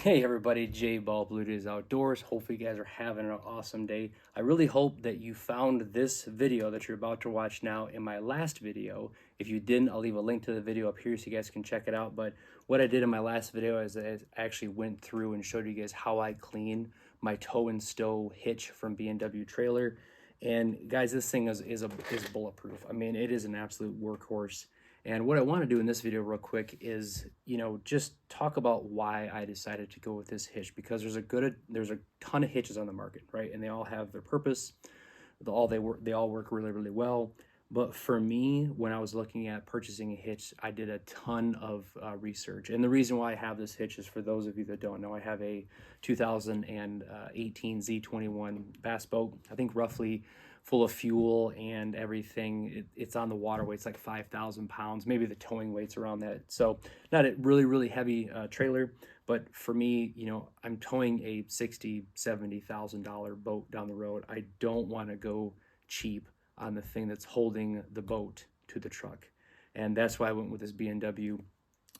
Hey everybody, J Ball Blue Days Outdoors. Hopefully you guys are having an awesome day. I really hope that you found this video that you're about to watch now in my last video. If you didn't, I'll leave a link to the video up here so you guys can check it out. But what I did in my last video is I actually went through and showed you guys how I clean my tow and stow hitch from B&W trailer. And guys, this thing is bulletproof. I mean, it is an absolute workhorse. And what I want to do in this video real quick is, just talk about why I decided to go with this hitch, because there's a ton of hitches on the market, right? And they all have their purpose. They all work really, really well. But for me, when I was looking at purchasing a hitch, I did a ton of research. And the reason why I have this hitch is, for those of you that don't know, I have a 2018 Z21 bass boat, I think roughly full of fuel and everything. It's on the waterway. It's like 5,000 pounds. Maybe the towing weight's around that. So not a really, really heavy trailer. But for me, I'm towing a $60,000, $70,000 boat down the road. I don't want to go cheap on the thing that's holding the boat to the truck. And that's why I went with this B&W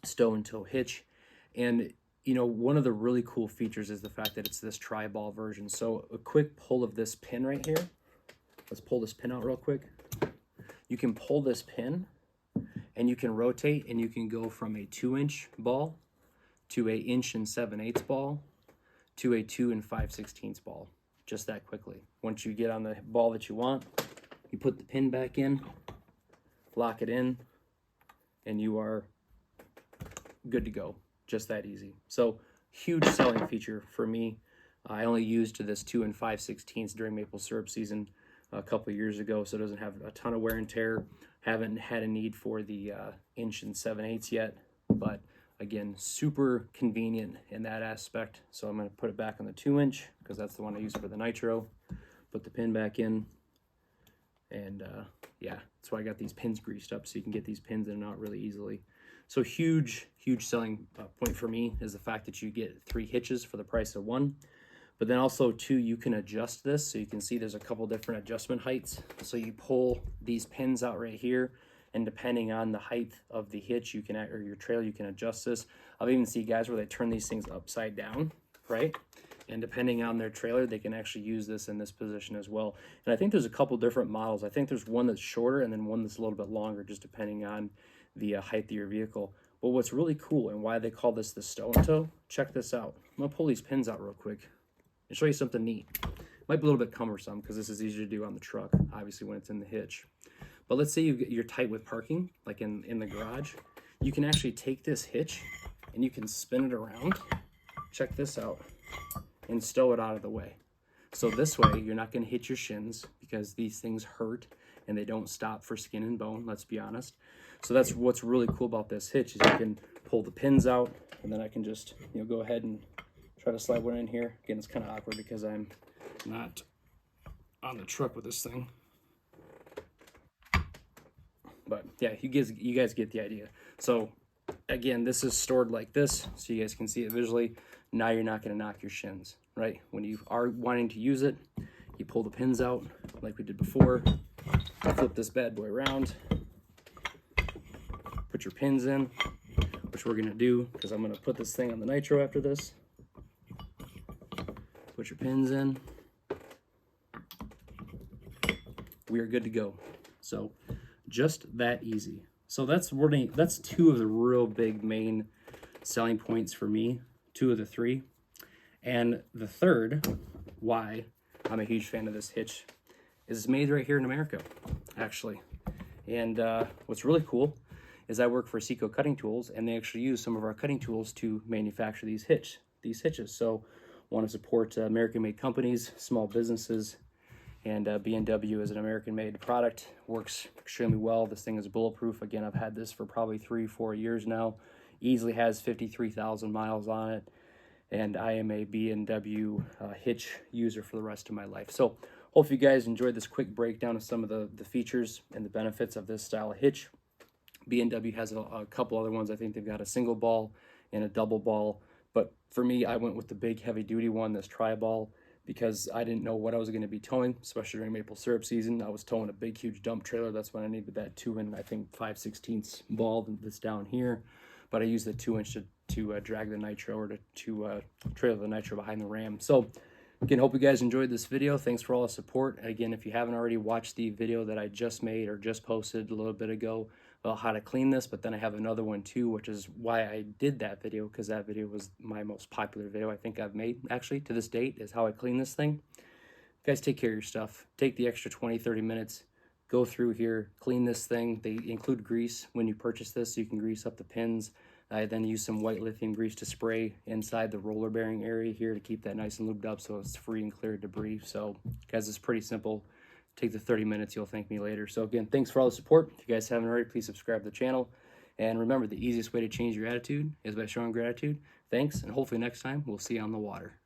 stow and tow hitch. And one of the really cool features is the fact that it's this tri-ball version. So a quick pull of this pin right here. Let's pull this pin out real quick. You can pull this pin and you can rotate, and you can go from a 2-inch ball to a 1 7/8 ball to a 2 5/16 ball, just that quickly. Once you get on the ball that you want, you put the pin back in, lock it in, and you are good to go. Just that easy. So huge selling feature for me. I only used this 2 5/16 during maple syrup season a couple of years ago, so it doesn't have a ton of wear and tear. Haven't had a need for the 1 7/8 yet, but again, super convenient in that aspect. So I'm going to put it back on the 2-inch because that's the one I use for the nitro. Put the pin back in, and yeah, that's why I got these pins greased up, so you can get these pins in and out really easily. So huge selling point for me is the fact that you get 3 hitches for the price of 1. But then also, too, you can adjust this. So you can see there's a couple different adjustment heights. So you pull these pins out right here, and depending on the height of the hitch, or your trailer, you can adjust this. I've even seen guys where they turn these things upside down, right? And depending on their trailer, they can actually use this in this position as well. And I think there's a couple different models. I think there's one that's shorter and then one that's a little bit longer, just depending on the height of your vehicle. But what's really cool, and why they call this the stow and tow, check this out. I'm gonna pull these pins out real quick and show you something neat. Might be a little bit cumbersome because this is easier to do on the truck, obviously, when it's in the hitch. But let's say you're tight with parking, like in the garage. You can actually take this hitch and you can spin it around. Check this out. And stow it out of the way. So this way, you're not going to hit your shins, because these things hurt and they don't stop for skin and bone, let's be honest. So that's what's really cool about this hitch, is you can pull the pins out, and then I can just go ahead and try to slide one in here. Again, it's kind of awkward because I'm not on the truck with this thing. But yeah, you guys get the idea. So again, this is stored like this, so you guys can see it visually. Now you're not going to knock your shins, right? When you are wanting to use it, you pull the pins out like we did before. Flip this bad boy around. Put your pins in, which we're going to do because I'm going to put this thing on the nitro after this. Put your pins in. We are good to go. So just that easy. So that's 2 of the real big main selling points for me. 2 of the 3. And the third, why I'm a huge fan of this hitch, is it's made right here in America, actually. And what's really cool is I work for Seco Cutting Tools, and they actually use some of our cutting tools to manufacture these hitches. So want to support American-made companies, small businesses, and B&W is an American-made product. Works extremely well. This thing is bulletproof. Again, I've had this for probably 3-4 years now. Easily has 53,000 miles on it, and I am a B&W hitch user for the rest of my life. So hope you guys enjoyed this quick breakdown of some of the features and the benefits of this style of hitch. B&W has a couple other ones. I think they've got a single ball and a double ball, but for me, I went with the big heavy duty one, this tri-ball, because I didn't know what I was going to be towing, especially during maple syrup season. I was towing a big huge dump trailer. That's when I needed that 2 5/16 ball that's down here. But I used the 2-inch to drag the nitro, or to trailer the nitro behind the ram. So again, hope you guys enjoyed this video. Thanks for all the support. Again, if you haven't already watched the video that I just made or just posted a little bit ago about how to clean this, but then I have another one too, which is why I did that video, because that video was my most popular video I think I've made actually to this date, is how I clean this thing. Guys, take care of your stuff. Take the extra 20-30 minutes, go through here, clean this thing. They include grease when you purchase this, so you can grease up the pins. I then use some white lithium grease to spray inside the roller bearing area here to keep that nice and lubed up so it's free and clear of debris. So guys, it's pretty simple. Take the 30 minutes, you'll thank me later. So again, thanks for all the support. If you guys haven't already, please subscribe to the channel. And remember, the easiest way to change your attitude is by showing gratitude. Thanks, and hopefully next time we'll see you on the water.